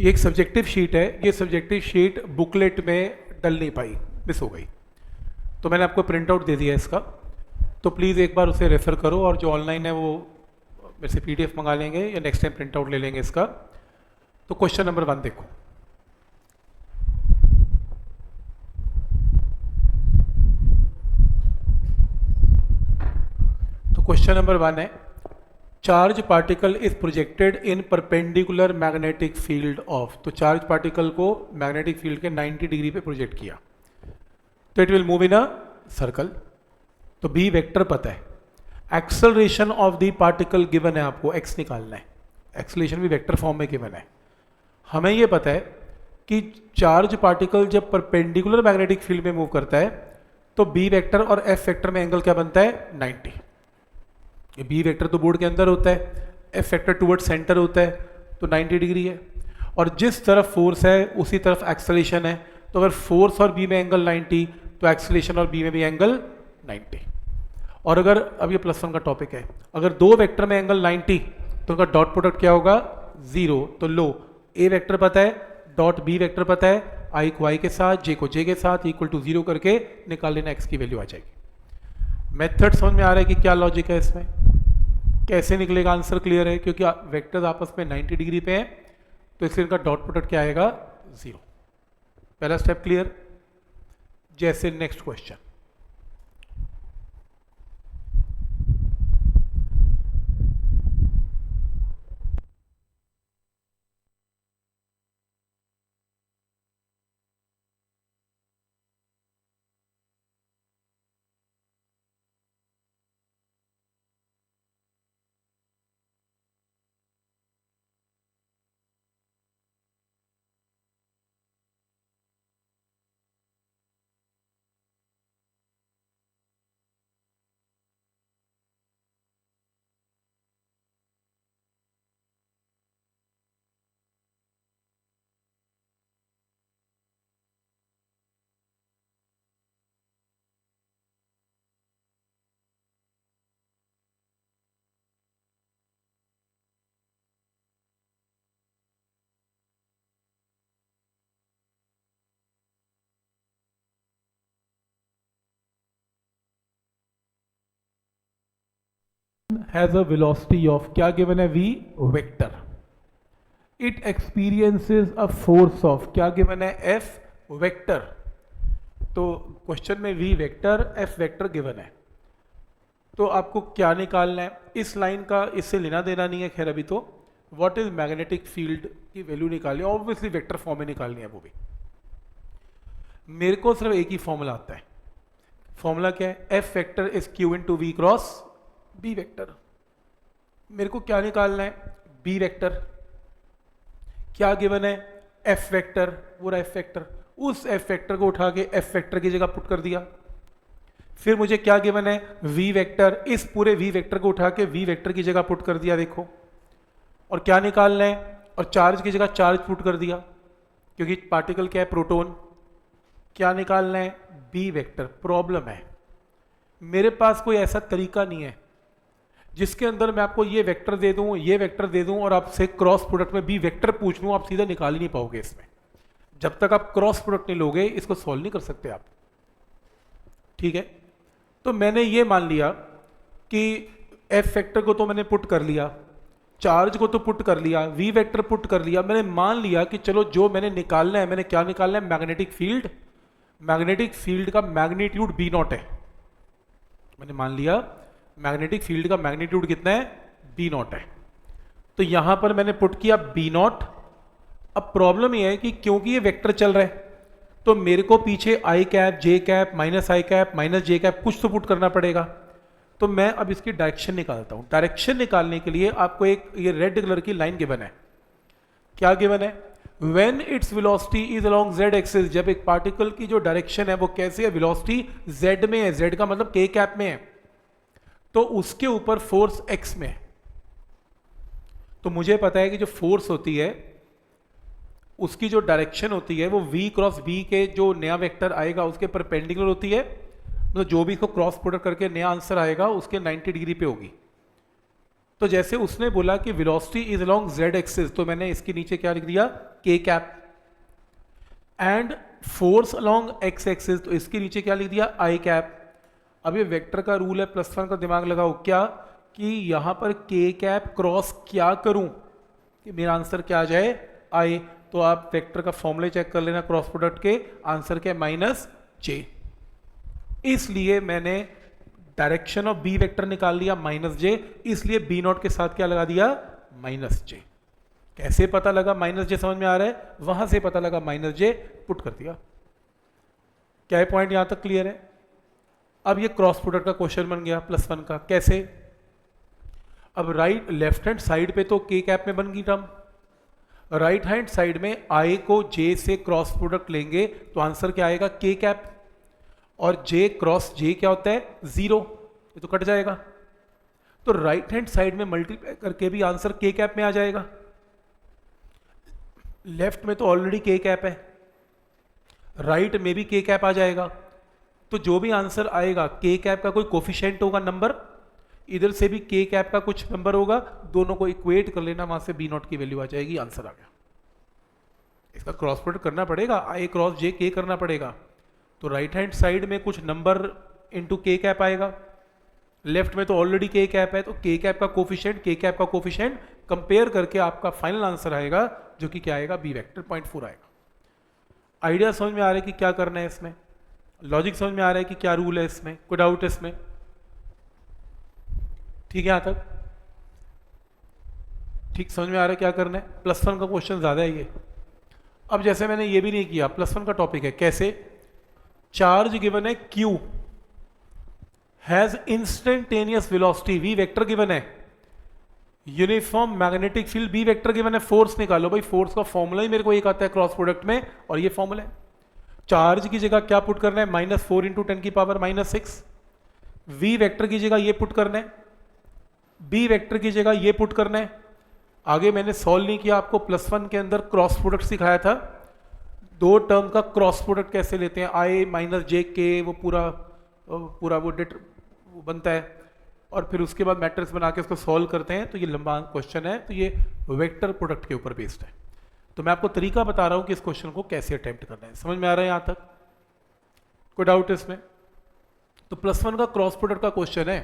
ये एक subjective sheet है, ये सब्जेक्टिव शीट बुकलेट में डल नहीं पाई, मिस हो गई, तो मैंने आपको प्रिंट आउट दे दिया इसका, तो प्लीज़ एक बार उसे रेफ़र करो, और जो ऑनलाइन है वो मेरे से PDF मंगा लेंगे या नेक्स्ट टाइम प्रिंट आउट ले लेंगे इसका। तो क्वेश्चन नंबर 1 देखो, तो क्वेश्चन नंबर 1 है, charge particle is projected in perpendicular magnetic field of. तो चार्ज पार्टिकल को मैग्नेटिक फील्ड के 90 डिग्री पे प्रोजेक्ट किया, तो it will move in a circle. तो बी वेक्टर पता है, acceleration of the particle given है, आपको एक्स निकालना है, एक्सेलरेशन भी वेक्टर फॉर्म में गिवन है। हमें ये पता है कि चार्ज पार्टिकल जब परपेंडिकुलर मैग्नेटिक फील्ड में मूव करता है तो बी वेक्टर और एफ वेक्टर में एंगल क्या बनता है, 90। ये बी वेक्टर तो बोर्ड के अंदर होता है, एफ वेक्टर टुवर्ड सेंटर होता है, तो 90 डिग्री है, और जिस तरफ फोर्स है उसी तरफ एक्सेलरेशन है, तो अगर फोर्स और बी में एंगल 90 तो एक्सेलरेशन और बी में भी एंगल 90। और अगर, अब ये +1 का टॉपिक है, अगर दो वेक्टर में एंगल 90 तो उनका डॉट प्रोडक्ट क्या होगा, 0। तो लो, ए वेक्टर पता है, डॉट बी वेक्टर पता है, आई को आई के साथ, जे को जे के साथ, इक्वल टू 0 करके निकाल लेना, एक्स की वैल्यू आ जाएगी। मेथड समझ में आ रहा है कि क्या लॉजिक है इसमें, कैसे निकलेगा आंसर, क्लियर है, क्योंकि वेक्टर्स आपस में 90 डिग्री पे हैं, तो इसलिए इनका डॉट प्रोडक्ट क्या आएगा, 0। पहला स्टेप क्लियर। जैसे next question, has a velocity of, क्या गिवन है, v vector, it experiences a force of, क्या गिवन है, f वेक्टर। तो क्वेश्चन में v vector f vector given है, तो आपको क्या निकालना है, इस लाइन का इससे लेना देना नहीं है, खैर अभी तो व्हाट इज मैग्नेटिक फील्ड की वैल्यू निकालनी है, ऑब्वियसली वेक्टर फॉर्म में निकालनी है वो भी। मेरे को सिर्फ एक ही फॉर्मूला आता है, फॉर्मूला क्या है, F vector is Q into V cross B vector. मेरे को क्या निकालना है, बी वेक्टर, क्या गिवन है, एफ वेक्टर, पूरा एफ वेक्टर, उस एफ वेक्टर को उठा के एफ वेक्टर की जगह पुट कर दिया। फिर मुझे क्या गिवन है, वी वेक्टर, इस पूरे वी वेक्टर को उठा के वी वेक्टर की जगह पुट कर दिया, देखो। और क्या निकालना है, और चार्ज की जगह चार्ज पुट कर दिया, क्योंकि पार्टिकल क्या है, प्रोटॉन। क्या निकालना है, बी वेक्टर। प्रॉब्लम है, मेरे पास कोई ऐसा तरीका नहीं है जिसके अंदर मैं आपको ये वेक्टर दे दूं, ये वेक्टर दे दूं, और आपसे क्रॉस प्रोडक्ट में बी वेक्टर पूछ लूं, आप सीधा निकाल ही नहीं पाओगे इसमें। जब तक आप क्रॉस प्रोडक्ट नहीं लोगे इसको सॉल्व नहीं कर सकते आप, ठीक है। तो मैंने ये मान लिया कि एफ वेक्टर को तो मैंने पुट कर लिया, चार्ज को तो पुट कर लिया, वी वेक्टर पुट कर लिया, मैंने मान लिया कि चलो जो मैंने निकालना है, मैंने क्या निकालना है, मैग्नेटिक फील्ड। मैग्नेटिक फील्ड का मैग्नीट्यूड बी नॉट है, मैंने मान लिया मैग्नेटिक फील्ड का मैग्नीट्यूड कितना है, बी नॉट है। तो यहां पर मैंने पुट किया बी नॉट। अब प्रॉब्लम यह है कि क्योंकि ये वेक्टर चल रहा है तो मेरे को पीछे आई कैप, जे कैप, माइनस आई कैप, माइनस जे कैप कुछ तो पुट करना पड़ेगा। तो मैं अब इसकी डायरेक्शन निकालता हूं। डायरेक्शन निकालने के लिए आपको एक ये रेड कलर की लाइन गिवन है। क्या गिवन है, when its velocity is along Z axis, जब एक पार्टिकल की जो डायरेक्शन है वो कैसे है, वेलोसिटी जेड में है, जेड का मतलब के कैप में है, तो उसके ऊपर फोर्स एक्स में है। तो मुझे पता है कि जो फोर्स होती है उसकी जो डायरेक्शन होती है वो v क्रॉस b के जो नया वेक्टर आएगा उसके परपेंडिकुलर होती है, मतलब जो भी इसको क्रॉस प्रोडक्ट करके नया आंसर आएगा उसके 90 डिग्री पे होगी। तो जैसे उसने बोला कि velocity is along Z axis, तो मैंने इसके नीचे क्या लिख दिया, के cap, and force along x axis, तो इसके नीचे क्या लिख दिया, आई कैप। अब ये वेक्टर का रूल है, +1 का दिमाग लगाओ, क्या कि यहां पर के कैप क्रॉस क्या करूं कि मेरा आंसर क्या आ जाए, आई। तो आप वेक्टर का फॉर्मूले चेक कर लेना क्रॉस प्रोडक्ट के, आंसर क्या, -j। इसलिए मैंने डायरेक्शन ऑफ बी वेक्टर निकाल लिया -j, इसलिए बी नॉट के साथ क्या लगा दिया, -j। कैसे पता लगा -j, समझ में आ रहा है, वहां से पता लगा -j, पुट कर दिया। क्या है पॉइंट, यहां तक क्लियर है। अब ये क्रॉस प्रोडक्ट का क्वेश्चन बन गया +1 का, कैसे। अब लेफ्ट हैंड साइड पे तो के कैप में बन गई टर्म, राइट हैंड साइड में आई को जे से क्रॉस प्रोडक्ट लेंगे तो आंसर क्या आएगा, के कैप, और जे क्रॉस जे क्या होता है, 0, ये तो कट जाएगा। तो राइट हैंड साइड में मल्टीप्लाई करके भी आंसर के कैप में आ जाएगा। लेफ्ट में तो ऑलरेडी के कैप है, राइट में भी के कैप आ जाएगा। तो जो भी आंसर आएगा के कैप का कोई कोफिशिएंट होगा नंबर, इधर से भी के कैप का कुछ नंबर होगा, दोनों को इक्वेट कर लेना, वहां से बी नॉट की वैल्यू आ जाएगी, आंसर आ गया। इसका क्रॉस प्रोडक्ट करना पड़ेगा, आई क्रॉस जे के करना पड़ेगा। तो राइट हैंड साइड में कुछ नंबर इनटू के कैप आएगा, लेफ्ट में तो ऑलरेडी के कैप है, तो के कैप का कोफिशिएंट, के कैप का कोफिशिएंट कंपेयर करके आपका फाइनल आंसर आएगा, जो कि क्या आएगा, बी वेक्टर 0.4 आएगा। आइडिया समझ में आ रहा है कि क्या करना है इसमें, लॉजिक समझ में आ रहा है कि क्या रूल है इसमें, कोई डाउट है इसमें, ठीक है यहां तक ठीक समझ में आ रहा है क्या करना है। +1 का क्वेश्चन ज्यादा है ये। अब जैसे मैंने ये भी नहीं किया, +1 का टॉपिक है, कैसे, चार्ज गिवन है Q has instantaneous velocity, V vector given है, uniform magnetic field, B vector given है, फोर्स निकालो। भाई फोर्स का फॉर्मूला ही मेरे को एक आता है क्रॉस प्रोडक्ट में, और ये फॉर्मूला है। चार्ज की जगह क्या पुट करना है, -4 × 10⁻⁻6। V वेक्टर की जगह ये पुट करना है, B वेक्टर की जगह ये पुट करना है। आगे मैंने सॉल्व नहीं किया, आपको +1 के अंदर क्रॉस प्रोडक्ट सिखाया था, दो टर्म का क्रॉस प्रोडक्ट कैसे लेते हैं, आई -j k, वो पूरा वो बनता है, और फिर उसके बाद मैट्रिक्स बना के उसको सॉल्व करते हैं। तो ये लंबा क्वेश्चन है, तो ये वेक्टर प्रोडक्ट के ऊपर बेस्ड है। तो मैं आपको तरीका बता रहा हूं कि इस क्वेश्चन को कैसे अटेम्प्ट करना है, समझ में आ रहा है यहां तक, कोई डाउट है इसमें। तो +1 का क्रॉस प्रोडक्ट का क्वेश्चन है,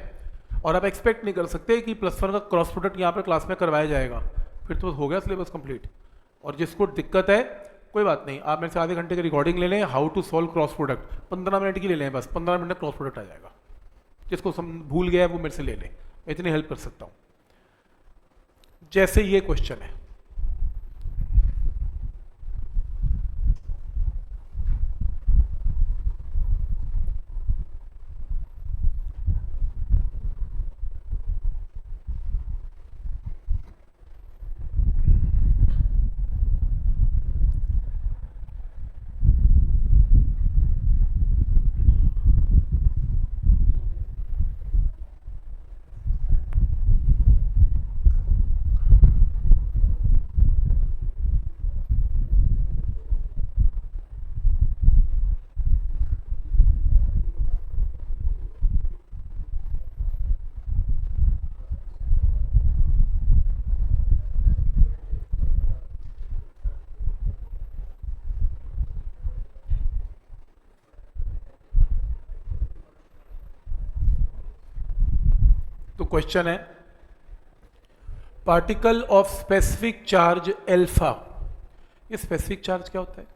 और आप एक्सपेक्ट नहीं कर सकते कि +1 का क्रॉस प्रोडक्ट यहाँ पर क्लास में करवाया जाएगा, फिर तो हो गया सिलेबस कंप्लीट। और जिसको दिक्कत है कोई बात नहीं, आप मेरे से आधे घंटे की रिकॉर्डिंग ले लें, how to solve cross product, 15 minute की ले लें, बस 15 मिनट में क्रॉस प्रोडक्ट आ जाएगा। जिसको भूल गया है वो मेरे से ले लें, मैं इतनी हेल्प कर सकता हूँ। जैसे ये क्वेश्चन है, तो क्वेश्चन है, particle of specific charge alpha, ये स्पेसिफिक चार्ज क्या होता है,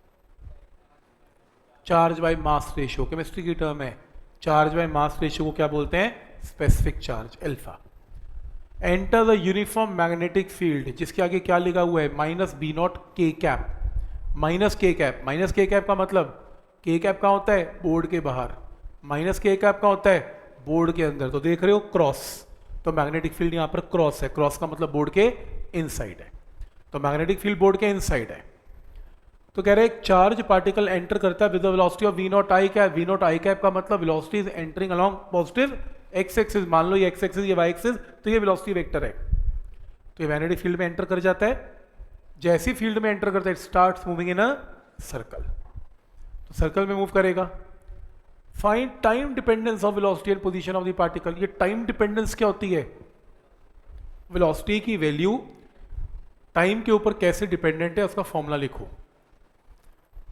charge by mass ratio, chemistry की टर्म है, चार्ज बाय मास रेशियो को क्या बोलते हैं, specific charge alpha. Enter the uniform magnetic field, जिसके आगे क्या लिखा हुआ है, -B0 k cap, -k cap, -k cap का मतलब k कैप का होता है बोर्ड के बाहर, -k कैप का होता है बोर्ड के अंदर। तो देख रहे हो क्रॉस, तो मैग्नेटिक फील्ड यहां पर क्रॉस है, क्रॉस का मतलब बोर्ड के इनसाइड है, तो मैग्नेटिक फील्ड बोर्ड के इनसाइड है। तो कह रहे हैं एक चार्ज पार्टिकल एंटर करता है with the velocity of V0 I cap, V0 I cap का मतलब velocity is entering along positive x axis, मान लो ये x एक्सिस ये y एक्सिस, तो ये वेलोसिटी वेक्टर है। तो ये मैग्नेटिक फील्ड में एंटर कर जाता है, जैसी फील्ड में एंटर करता है it starts moving in a circle, तो सर्कल में मूव करेगा। Find time dependence of velocity and position of the particle, ये टाइम डिपेंडेंस क्या होती है, वेलोसिटी की वैल्यू टाइम के ऊपर कैसे डिपेंडेंट है उसका फॉर्मूला लिखो,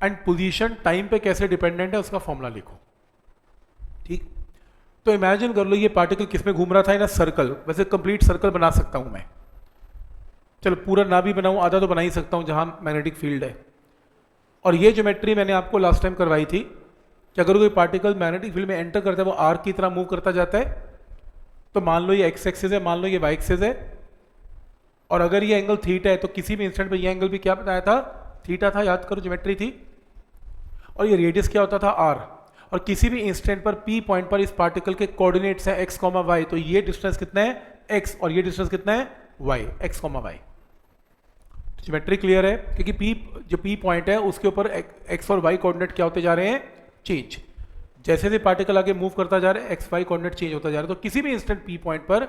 एंड पोजीशन टाइम पे कैसे डिपेंडेंट है उसका फॉर्मूला लिखो। ठीक, तो इमेजिन कर लो ये पार्टिकल किस में घूम रहा था, इन सर्कल। वैसे कंप्लीट सर्कल बना सकता हूं मैं, चलो पूरा ना भी बनाऊं, आधा तो बना ही सकता हूं जहां मैग्नेटिक फील्ड है। और ये ज्योमेट्री मैंने आपको लास्ट टाइम करवाई थी कि अगर कोई पार्टिकल मैग्नेटिक फील्ड में एंटर करता है वो आर्क की तरह मूव करता जाता है, तो मान लो ये एक्स एक्सिस है, मान लो ये वाई एक्सिस है, और अगर ये एंगल थीटा है तो किसी भी इंस्टेंट पे ये एंगल भी क्या बताया था, थीटा था, याद करो ज्योमेट्री थी। और ये रेडियस क्या होता था, आर। और किसी भी इंस्टेंट पर पी पॉइंट पर इस पार्टिकल के कोऑर्डिनेट्स हैं एक्स कॉमा वाई, तो ये डिस्टेंस कितना है एक्स और ये डिस्टेंस कितना है Y, X comma Y. Geometry clear है, क्योंकि पी जो पी पॉइंट है उसके ऊपर एक्स और वाई कोऑर्डिनेट क्या होते जा रहे हैं, चेंज। जैसे जैसे पार्टिकल आगे मूव करता जा रहा है एक्स वाई कोऑर्डिनेट चेंज होता जा रहा है, तो किसी भी इंस्टेंट पी पॉइंट पर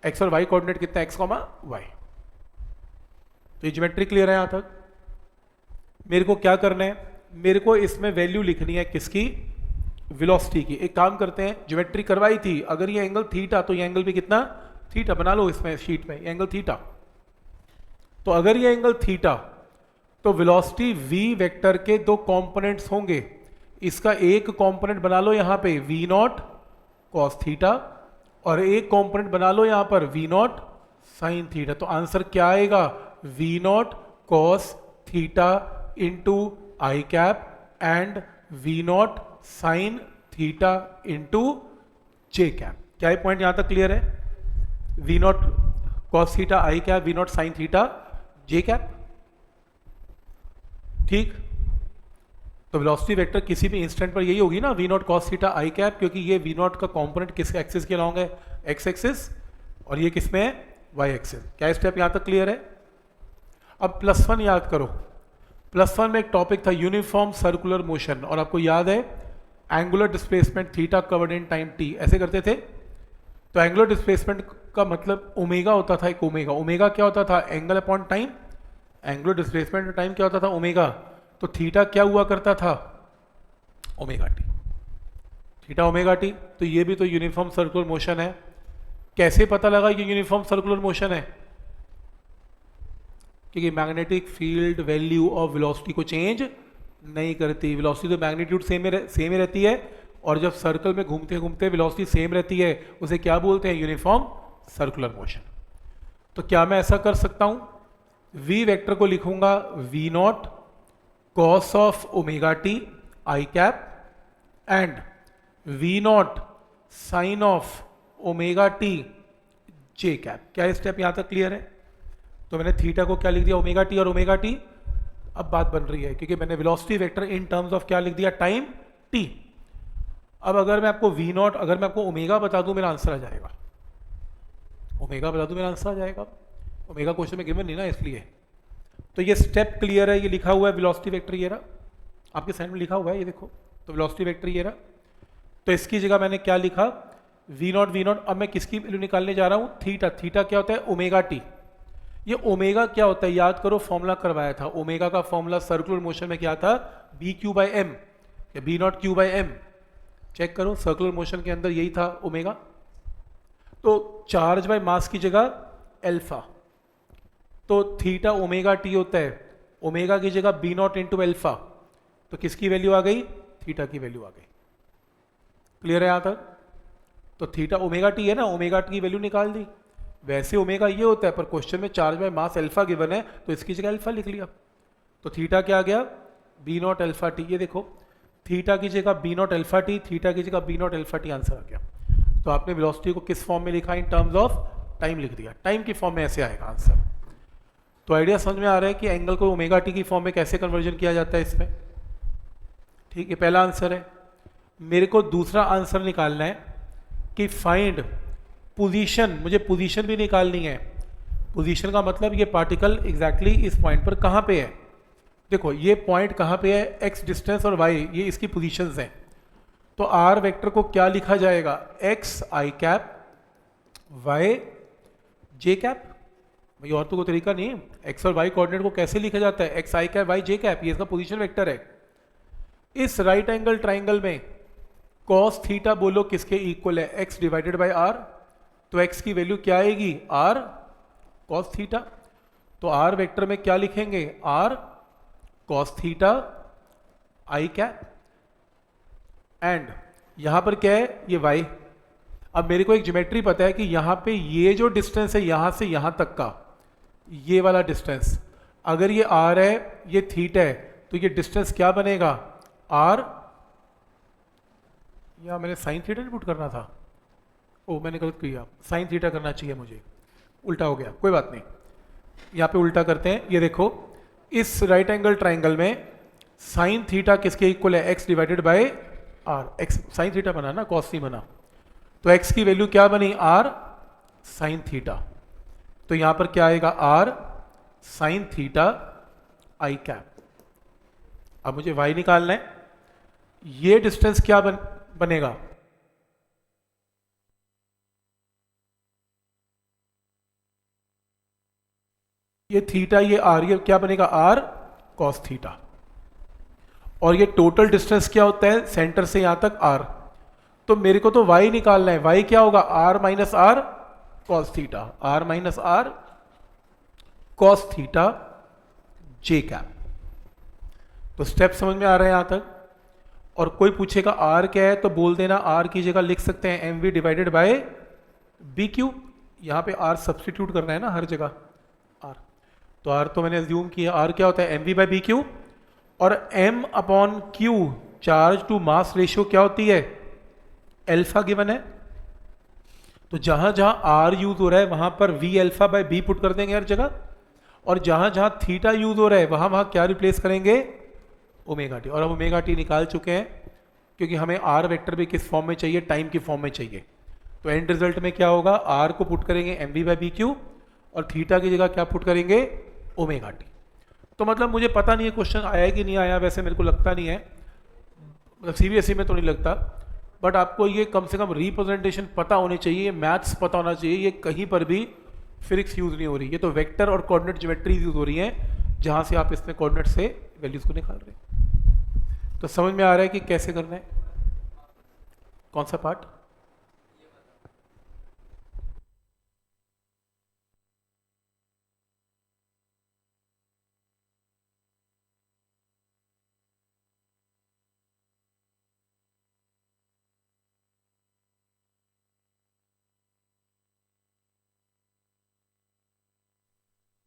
एक्स और वाई कोऑर्डिनेट कितना है, एक्स कॉमा वाई। तो ये ज्योमेट्री क्लियर है यहां तक। मेरे को क्या करना है, मेरे को इसमें वैल्यू लिखनी है किसकी, वेलोसिटी की। एक काम करते हैं, ज्योमेट्री करवाई थी, अगर ये एंगल थीटा तो ये एंगल भी कितना थीटा, बना लो इसमें शीट में, ये एंगल थीटा। तो अगर ये एंगल थीटा, तो वेलोसिटी v वेक्टर के दो कंपोनेंट्स होंगे। इसका एक कंपोनेंट बना लो यहां पे v नॉट कॉस थीटा, और एक कंपोनेंट बना लो यहां पर v नॉट साइन थीटा। तो आंसर क्या आएगा, v not cos theta into I cap and v not sine theta into J cap. क्या ये पॉइंट यहां तक क्लियर है, v not cos theta I cap, v not sine theta J cap. ठीक, तो वेलोसिटी वेक्टर किसी भी instant पर यही होगी ना, v not cos theta I cap, क्योंकि ये v नॉट का कंपोनेंट किस एक्सिस के अलॉन्ग है, x एक्सिस, और ये किस में है, y एक्सिस। क्या स्टेप यहां तक क्लियर है। अब +1 याद करो, +1 में एक टॉपिक था यूनिफॉर्म सर्कुलर मोशन, और आपको याद है angular displacement theta covered in time t, ऐसे करते थे। तो एंगुलर डिस्प्लेसमेंट का मतलब ओमेगा होता था, एक ओमेगा। ओमेगा क्या होता था, angle upon time. Angular displacement time क्या होता था, ओमेगा। तो थीटा क्या हुआ करता था, omega T, theta omega T. तो ये भी तो यूनिफॉर्म सर्कुलर मोशन है। कैसे पता लगा ये यूनिफॉर्म सर्कुलर मोशन है, क्योंकि magnetic field value of velocity को चेंज नहीं करती। वेलोसिटी तो मैग्नीट्यूड सेम ही रहती है, और जब सर्कल में घूमते घूमते वेलोसिटी सेम रहती है उसे क्या बोलते हैं, यूनिफॉर्म सर्कुलर मोशन। तो क्या मैं ऐसा कर सकता हूं, v वेक्टर को लिखूंगा v not cos of omega T I cap and v not sine of omega T J cap. क्या स्टेप यहां तक क्लियर है। तो मैंने थीटा को क्या लिख दिया, ओमेगा टी और ओमेगा टी। अब बात बन रही है, क्योंकि मैंने velocity vector in terms of क्या लिख दिया, टाइम t। अब अगर मैं आपको v नॉट, अगर मैं आपको ओमेगा बता दूं मेरा आंसर आ जाएगा, ओमेगा बता दूं मेरा आंसर आ जाएगा। ओमेगा क्वेश्चन में गिवन नहीं ना, इसलिए। तो ये स्टेप क्लियर है, ये लिखा हुआ है वेलोसिटी वेक्टर, ये रहा आपके साइड में लिखा हुआ है, ये देखो। तो वेलोसिटी वेक्टर ये रहा। तो इसकी जगह मैंने क्या लिखा, v नॉट। अब मैं किसकी वैल्यू निकालने जा रहा हूं, थीटा। थीटा क्या होता है, ओमेगा टी। ये ओमेगा क्या होता है, याद करो, फॉर्मूला करवाया था। ओमेगा का फॉर्मूला सर्कुलर मोशन में क्या था, b/m या b नॉट q/m। चेक करो, सर्कुलर मोशन के अंदर यही था ओमेगा। तो चार्ज बाय मास की जगह अल्फा, तो थीटा ओमेगा टी होता है, ओमेगा की जगह b नॉट इंटू अल्फा। तो किसकी वैल्यू आ गई, थीटा की वैल्यू आ गई। क्लियर है यहां तक। तो थीटा ओमेगा टी है ना, ओमेगा टी की वैल्यू निकाल दी। वैसे ओमेगा ये होता है, पर क्वेश्चन में charge by mass alpha given है, तो इसकी जगह अल्फा लिख लिया। तो थीटा क्या आ गया, b नॉट अल्फा टी। ये देखो, थीटा की जगह b naught alpha T, theta की जगह b naught alpha T, answer आ गया। तो आपने वेलोसिटी को किस फॉर्म में लिखा, इन टर्म्स ऑफ टाइम लिख दिया। टाइम की फॉर्म में ऐसे आएगा आंसर। तो आइडिया समझ में आ रहा है कि एंगल को ओमेगा टी की फॉर्म में कैसे कन्वर्जन किया जाता है इसमें। ठीक है, पहला आंसर है। मेरे को दूसरा आंसर निकालना है कि फाइंड पोजीशन। मुझे पोजीशन भी निकालनी है। पोजीशन का मतलब ये पार्टिकल एग्जैक्टली इस पॉइंट पर कहाँ पे है। देखो ये पॉइंट कहाँ पे है, एक्स डिस्टेंस और वाई, ये इसकी पोजीशंस हैं। तो आर वेक्टर को क्या लिखा जाएगा, x I cap Y J cap. भाई और तो कोई तरीका नहीं है। एक्स और वाई कोऑर्डिनेट को कैसे लिखा जाता है, X I cap Y J cap, ये इसका पोजीशन वेक्टर है। इस राइट एंगल ट्राइंगल में कॉस थीटा बोलो किसके इक्वल है, एक्स डिवाइडेड बाय आर। तो एक्स की वैल्यू क्या आएगी, आर कॉस थीटा। तो आर वेक्टर में क्या लिखेंगे, R cos theta I cap, and यहां पर क्या है, ये वाई। अब मेरे को एक ज्योमेट्री पता है कि यहां पे ये जो डिस्टेंस है यहां से यहां तक का, ये वाला डिस्टेंस, अगर ये आर है ये थीटा है, तो ये डिस्टेंस क्या बनेगा, आर, या मैंने साइन थीटा नहीं पुट करना था, ओ मैंने गलत किया, साइन थीटा करना चाहिए मुझे, उल्टा हो गया, कोई बात नहीं, यहाँ पे उल्टा करते हैं। ये देखो इस राइट एंगल ट्राइंगल में साइन थीटा किसके इक्वल है, X divided by R, X sine theta बना ना, कॉस नहीं बना, तो एक्स की वैल्यू क्या बनी, आर साइन थीटा, तो यहां पर क्या आएगा, R sine theta I cap. अब मुझे वाई निकालना है, ये डिस्टेंस क्या बनेगा, ये थीटा, ये आर, ये क्या बनेगा, आर कॉस थीटा, और ये टोटल डिस्टेंस क्या होता है सेंटर से यहां तक, आर। तो मेरे को तो y निकालना है, y क्या होगा, r minus are cos theta, r minus are cos theta J cap. तो स्टेप समझ में आ रहे हैं यहां तक। और कोई पूछेगा r क्या है, तो बोल देना r की जगह लिख सकते हैं mv divided by B Q, यहां पे r सब्सटीट्यूट करना है ना हर जगह r, तो r तो मैंने अज्यूम किया, r क्या होता है mv बाय बी क्यू, और m upon Q charge to mass ratio क्या होती है, एल्फा गिवन है। तो जहां जहां आर यूज हो रहा है वहां पर V alpha by B put कर देंगे हर जगह, और जहां जहां थीटा यूज हो रहा है वहां वहां क्या रिप्लेस करेंगे, ओमेगा टी। और हम ओमेगा टी निकाल चुके हैं, क्योंकि हमें आर वेक्टर भी किस फॉर्म में चाहिए, टाइम की फॉर्म में चाहिए। तो एंड रिजल्ट में क्या होगा, आर को पुट करेंगे M we by B Q, और थीटा की जगह क्या पुट करेंगे, ओमेगा टी। तो मतलब मुझे पता नहीं है क्वेश्चन आया कि नहीं आया, वैसे मेरे को लगता नहीं है, मतलब सीबीएसई में तो नहीं लगता, बट आपको ये कम से कम रिप्रेजेंटेशन पता होनी चाहिए, मैथ्स पता होना चाहिए, ये कहीं पर भी फिजिक्स यूज नहीं हो रही, ये तो वेक्टर और कोऑर्डिनेट ज्योमेट्री यूज हो रही हैं, जहां से आप इसमें कोऑर्डिनेट से वैल्यूज को निकाल रहे हैं। तो समझ में आ रहा है कि कैसे करना है, कौन सा पार्ट,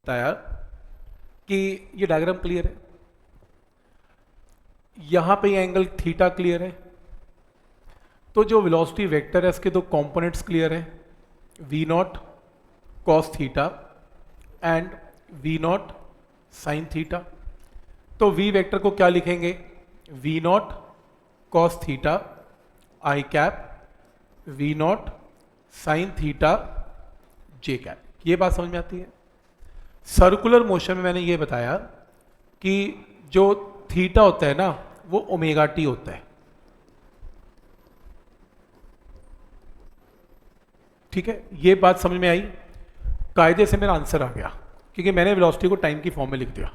बताया कि ये डायग्राम क्लियर है, यहां पे ये एंगल थीटा क्लियर है, तो जो वेलोसिटी वेक्टर है इसके दो कंपोनेंट्स क्लियर है, V not cos theta and V not sine theta. तो वी वेक्टर को क्या लिखेंगे, V not cos theta I cap, V not sine theta J cap. ये बात समझ में आती है। सर्कुलर मोशन में मैंने ये बताया कि जो थीटा होता है ना वो ओमेगा टी होता है, ठीक है, ये बात समझ में आई, कायदे से मेरा आंसर आ गया, क्योंकि मैंने वेलोसिटी को टाइम की फॉर्म में लिख दिया।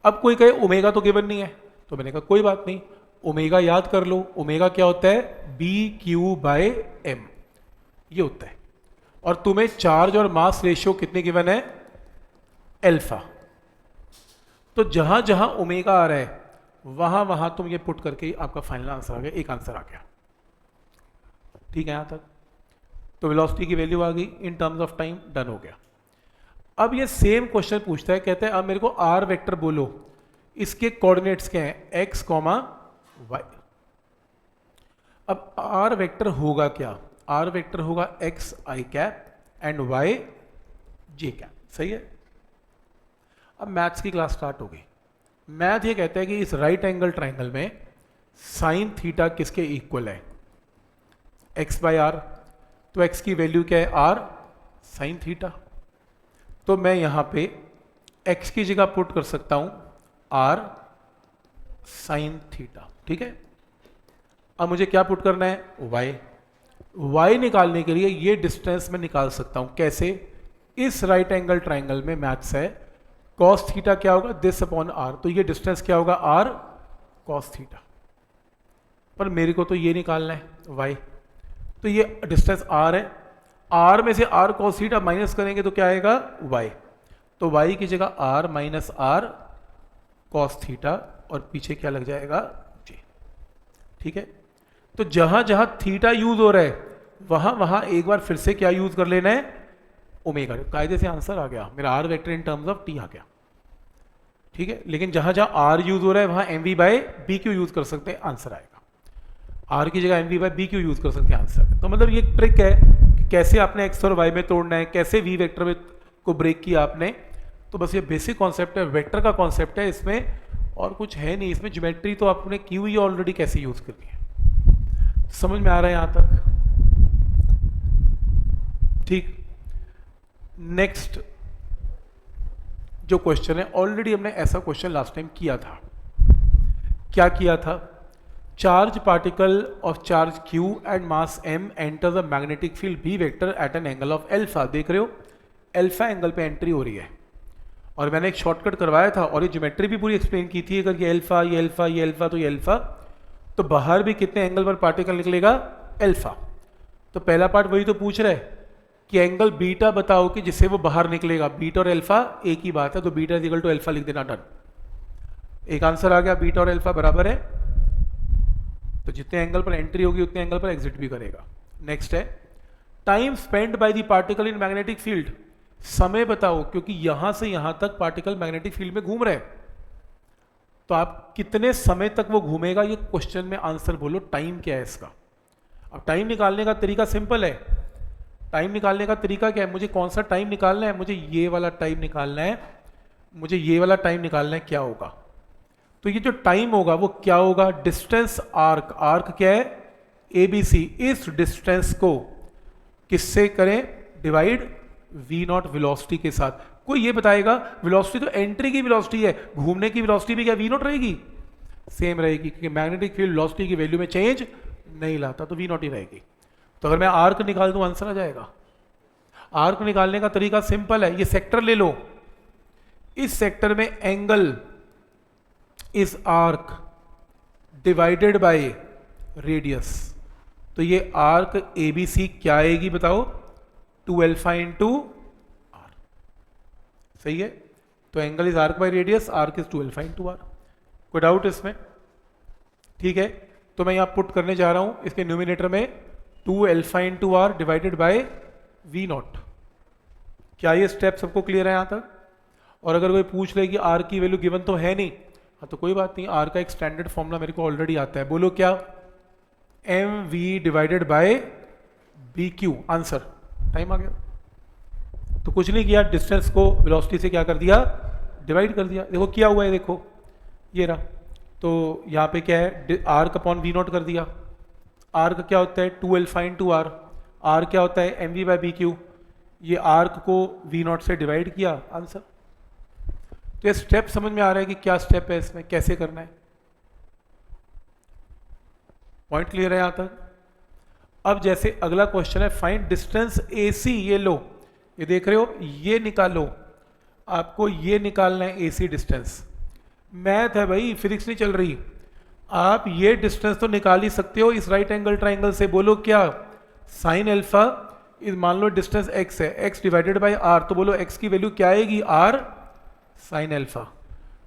अब कोई कहे ओमेगा तो गिवन नहीं है, तो मैंने कहा कोई बात नहीं, ओमेगा याद कर लो, ओमेगा क्या होता है, बी क्यू बाय एम, ये होता है। और तुम्हें चार्ज और मास रेशियो कितने गिवन है, एल्फा। तो जहां जहां ओमेगा आ रहा है वहां वहां तुम ये पुट करके आपका फाइनल आंसर आ गया, एक आंसर आ गया, ठीक है यहां तक। तो वेलोसिटी की वैल्यू आ गई इन टर्म्स ऑफ टाइम, डन हो गया। अब ये सेम क्वेश्चन पूछता है, कहता है अब मेरे को आर वेक्टर बोलो, इसके कोऑर्डिनेट्स क्या हैं, एक्स कॉमा वाई। अब आर वेक्टर होगा क्या, आर वेक्टर होगा X I cap and Y J cap, सही है। अब मैथ्स की क्लास स्टार्ट हो गई। मैथ ये कहता है कि इस राइट एंगल ट्राइंगल में साइन थीटा किसके इक्वल है, एक्स बाय आर। तो एक्स की वैल्यू क्या है, आर साइन थीटा। तो मैं यहां पे एक्स की जगह पुट कर सकता हूं आर साइन थीटा, ठीक है। अब मुझे क्या पुट करना है, वाई। वाई निकालने के लिए ये डिस्टेंस मैं निकाल सकता हूं, कैसे, इस राइट एंगल ट्राइंगल में मैथ्स है कॉस थीटा क्या होगा, दिस अपॉन आर, तो ये डिस्टेंस क्या होगा, आर कॉस थीटा। पर मेरे को तो ये निकालना है वाई, तो ये डिस्टेंस आर है, आर में से आर कॉस थीटा माइनस करेंगे तो क्या आएगा वाई, तो वाई की जगह r minus are cos theta और पीछे क्या लग जाएगा जी। ठीक है, तो जहां जहां थीटा यूज हो रहा है वहां वहां एक बार फिर से क्या यूज कर लेना है ओमेगा, कायदे से आंसर आ गया मेरा, R vector in terms of T आ गया। ठीक है, लेकिन जहां जहां आर यूज हो रहा है वहां m we by B q use कर सकते हैं, आंसर आएगा। आर की जगह m we by B q use कर सकते हैं, आंसर। तो मतलब ये ट्रिक है कि कैसे आपने एक्स और वाई में तोड़ना है, कैसे वी वेक्टर में को ब्रेक किया आपने। तो बस ये बेसिक कॉन्सेप्ट है, वेक्टर का कॉन्सेप्ट है, इसमें और कुछ है नहीं। इसमें ज्योमेट्री तो आपने की हुई है ऑलरेडी, कैसे यूज करनी है, समझ में आ रहा है यहां तक? ठीक, नेक्स्ट जो क्वेश्चन है, ऑलरेडी हमने ऐसा क्वेश्चन लास्ट टाइम किया था। क्या किया था? Charge particle of charge q and mass m enters a magnetic field b vector eight an angle of alpha. देख रहे हो, अल्फा एंगल पे एंट्री हो रही है, और मैंने एक शॉर्टकट करवाया था और ये ज्योमेट्री भी पूरी एक्सप्लेन की थी। अगर ये अल्फा, ये अल्फा, ये अल्फा, तो ये अल्फा, तो बाहर भी कितने एंगल पर पार्टिकल निकलेगा? अल्फा। तो पहला पार्ट वही तो पूछ रहा है कि एंगल बीटा बताओ कि जिससे वो बाहर निकलेगा। बीटा और अल्फा एक ही बात है, तो beta is equal to alpha लिख देना, डन। एक आंसर आ गया, बीटा और अल्फा बराबर है, तो जितने एंगल पर एंट्री होगी उतने एंगल पर एग्जिट भी करेगा। नेक्स्ट है time spend by the particle in magnetic field. समय बताओ, क्योंकि यहां से यहां तक पार्टिकल मैग्नेटिक फील्ड में घूम रहे हैं, तो आप कितने समय तक वो घूमेगा, ये क्वेश्चन में आंसर बोलो। टाइम क्या है इसका? अब टाइम निकालने का तरीका सिंपल है। टाइम निकालने का तरीका क्या है? मुझे कौन सा टाइम निकालना है? मुझे ये वाला टाइम निकालना है, मुझे ये वाला टाइम निकालना है। क्या होगा? तो ये जो टाइम होगा वो क्या होगा? Distance arc. आर्क क्या है? A B C. इस डिस्टेंस को किससे करें? डिवाइड वी नॉट वेलोसिटी के साथ। कोई ये बताएगा वेलोसिटी तो एंट्री की वेलोसिटी है, घूमने की वेलोसिटी भी क्या वी नॉट रहेगी? सेम रहेगी, क्योंकि मैग्नेटिक फील्ड वेलोसिटी की वैल्यू में चेंज नहीं लाता, तो वी नॉट ही रहेगी। तो अगर मैं आर्क निकाल दूं आंसर आ जाएगा। आर्क निकालने का तरीका सिंपल है, ये सेक्टर ले लो, इस सेक्टर में एंगल इस आर्क डिवाइडेड बाय रेडियस। तो ये आर्क एबीसी क्या आएगी बताओ? 2 अल्फा इंटू आर। सही है, तो angle is arc by radius, arc is 2 alpha into r. कोई डाउट इसमें? ठीक है, तो मैं यहां पुट करने जा रहा हूं इसके न्यूमिनेटर में 2 alpha into r divided by v naught. क्या ये स्टेप सबको क्लियर है यहां तक? और अगर कोई पूछ ले कि आर की वैल्यू गिवन तो है नहीं, हाँ तो कोई बात नहीं, आर का एक स्टैंडर्ड फॉर्मूला मेरे को ऑलरेडी आता है। बोलो क्या? M V divided by B Q. Answer, time आ गया। तो कुछ नहीं किया, डिस्टेंस को वेलोसिटी से क्या कर दिया? डिवाइड कर दिया। देखो क्या हुआ है, देखो ये रहा। तो यहाँ पे क्या है? आर अपॉन वी नॉट कर दिया। आर का क्या होता है? 2 अल्फा इंटू आर। आर क्या होता है? M we by B q. ये आर्क को वी नॉट से डिवाइड किया, आंसर। तो ये स्टेप समझ में आ रहा है कि क्या स्टेप है इसमें, कैसे करना है? पॉइंट क्लियर है यहां तक? अब जैसे अगला क्वेश्चन है फाइंड डिस्टेंस AC। ये लो, ये देख रहे हो, ये निकालो, आपको ये निकालना है AC डिस्टेंस। मैथ है भाई, फिजिक्स नहीं चल रही। आप ये डिस्टेंस तो निकाल ही सकते हो इस राइट एंगल ट्राइंगल से। बोलो क्या? साइन अल्फा इज, मान लो डिस्टेंस x है, x डिवाइडेड बाय r, तो बोलो x की वैल्यू क्या आएगी? r sine alpha.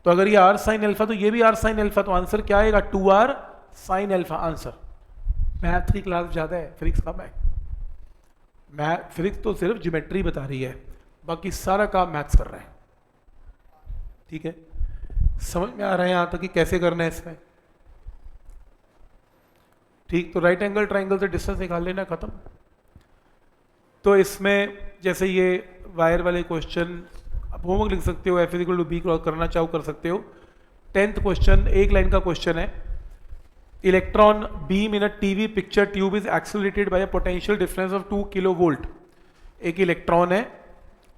तो अगर ये r साइन अल्फा तो ये भी r साइन अल्फा, तो आंसर क्या आएगा? 2r sine alpha. Answer. Math की क्लास ज्यादा है, फिजिक्स कम है। मैथ फिजिक्स तो सिर्फ ज्योमेट्री बता रही है, बाकी सारा काम मैथ्स कर रहा है। ठीक है, समझ में आ रहा है यहां तक कि कैसे करना है इसमें? ठीक, तो राइट एंगल ट्राइंगल से डिस्टेंस निकाल लेना, खत्म। तो इसमें जैसे ये वायर वाले क्वेश्चन आप होमवर्क लिख सकते हो, F इक्वल टू बी करना चाहो कर सकते हो। 10th क्वेश्चन, एक लाइन का क्वेश्चन है। Electron beam in a TV picture tube is accelerated by a potential difference of 2 kilovolt. एक इलेक्ट्रॉन है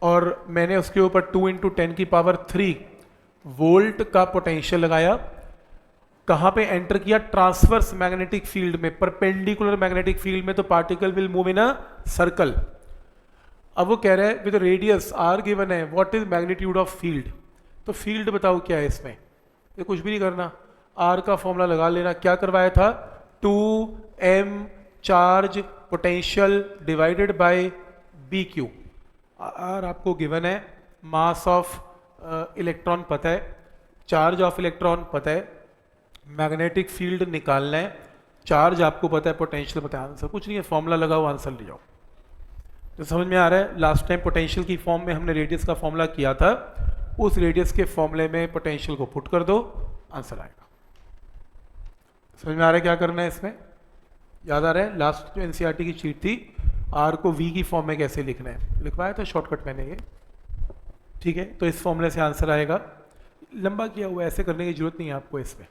और मैंने उसके ऊपर 2 × 10⁻³ वोल्ट का पोटेंशियल लगाया। कहां पे एंटर किया? ट्रांसवर्स मैग्नेटिक फील्ड में, परपेंडिकुलर मैग्नेटिक फील्ड में। तो particle will move in a circle. अब वो कह रहा है विद रेडियस r गिवन है, what is magnitude of field. तो फील्ड बताओ क्या है इसमें? ये कुछ भी नहीं करना, r का फॉर्मूला लगा लेना। क्या करवाया था? 2m charge potential divided by B Q. और आपको गिवन है मास ऑफ इलेक्ट्रॉन पता है, चार्ज ऑफ इलेक्ट्रॉन पता है, मैग्नेटिक फील्ड निकालना है, चार्ज आपको पता है, पोटेंशियल पता है, आंसर कुछ नहीं है, फॉर्मूला लगाओ, आंसर ले जाओ। तो समझ में आ रहा है? लास्ट टाइम पोटेंशियल की फॉर्म में हमने रेडियस का फॉर्मूला किया था, उस रेडियस के फॉर्मूले में पोटेंशियल को पुट कर दो, आंसर आएगा। समझ में आ रहा है क्या करना है इसमें? याद आ रहा है? लास्ट जो एनसीईआरटी की शीट थी, आर को वी की फॉर्म में कैसे लिखना है, लिखवाया था शॉर्टकट मैंने ये, ठीक है। तो इस फॉर्मूले से आंसर आएगा। लंबा किया हुआ, ऐसे करने की जरूरत नहीं है आपको इसमें।